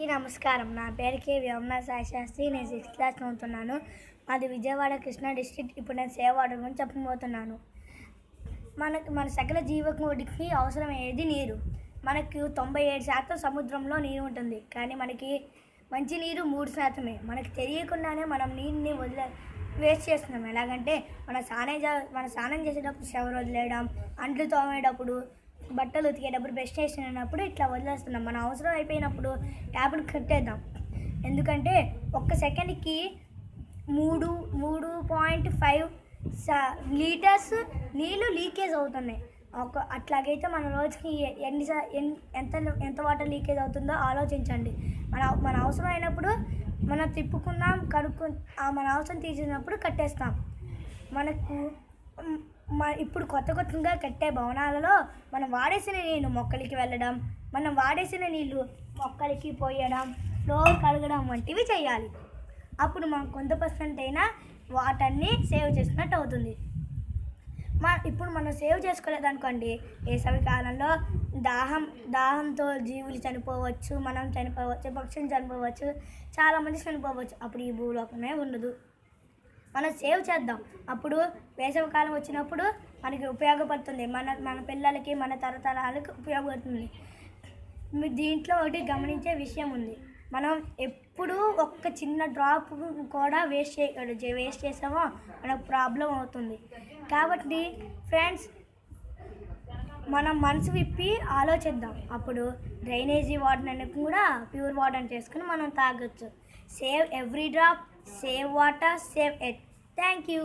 అందరికీ నమస్కారం. నా పేరు కే వ్యోమన సాయి శాస్త్రి. నేను 6th క్లాస్ చదువుతున్నాను. మాది విజయవాడ కృష్ణా డిస్ట్రిక్ట్. ఇప్పుడు నేను సేవ్ వాటర్ గురించి చెప్పబోతున్నాను. మన సకల జీవకోటికి అవసరమయ్యేది నీరు. మనకు 97% సముద్రంలో నీరు ఉంటుంది, కానీ మనకి మంచి నీరు 3%. మనకు తెలియకుండానే మనం నీరుని వేస్ట్ చేస్తున్నాం. ఎలాగంటే మన స్నానం చేసేటప్పుడు షవర్ వదిలేయడం, అంట్లు తోమేటప్పుడు, బట్టలు ఉతికేటప్పుడు, బ్రష్ చేసినప్పుడు ఇట్లా వదిలేస్తున్నాం. మన అవసరం అయిపోయినప్పుడు ట్యాప్ను కట్టేద్దాం. ఎందుకంటే ఒక్క సెకండ్కి 3.5 లీటర్స్ నీళ్ళు లీకేజ్ అవుతున్నాయి. అట్లాగైతే మన రోజుకి ఎంత వాటర్ లీకేజ్ అవుతుందో ఆలోచించండి. మన అవసరం అయినప్పుడు మనం తిప్పుకుందాం, మన అవసరం తీసినప్పుడు కట్టేస్తాం. ఇప్పుడు కొత్తగా కట్టే భవనాలలో మనం వాడేసిన నీళ్ళు మొక్కలకి వెళ్ళడం, మనం వాడేసిన నీళ్ళు మొక్కలకి పోయడం, ఫ్లోర్ కడగడం వంటివి చేయాలి. అప్పుడు మనం కొంత % అయినా వాటర్ని సేవ్ చేసినట్టు అవుతుంది. ఇప్పుడు మనం సేవ్ చేసుకోలేదనుకోండి, వేసవి కాలంలో దాహంతో జీవులు చనిపోవచ్చు, మనం చనిపోవచ్చు, పక్షులు చనిపోవచ్చు, చాలామంది చనిపోవచ్చు. అప్పుడు ఈ భూలోకమే ఉండదు. మనం సేవ్ చేద్దాం. అప్పుడు వేసవికాలం వచ్చినప్పుడు మనకి ఉపయోగపడుతుంది. మన పిల్లలకి, మన తరతరాలకు ఉపయోగపడుతుంది. దీంట్లో ఒకటి గమనించే విషయం ఉంది. మనం ఎప్పుడూ ఒక్క చిన్న డ్రాప్ కూడా వేస్ట్ చేసామో మనకు ప్రాబ్లం అవుతుంది. కాబట్టి ఫ్రెండ్స్, మనం మనసు విప్పి ఆలోచిద్దాం. అప్పుడు డ్రైనేజీ వాటర్ అనేది కూడా ప్యూర్ వాటర్ చేసుకుని మనం తాగొచ్చు. Save every drop, save water, save earth. Thank you.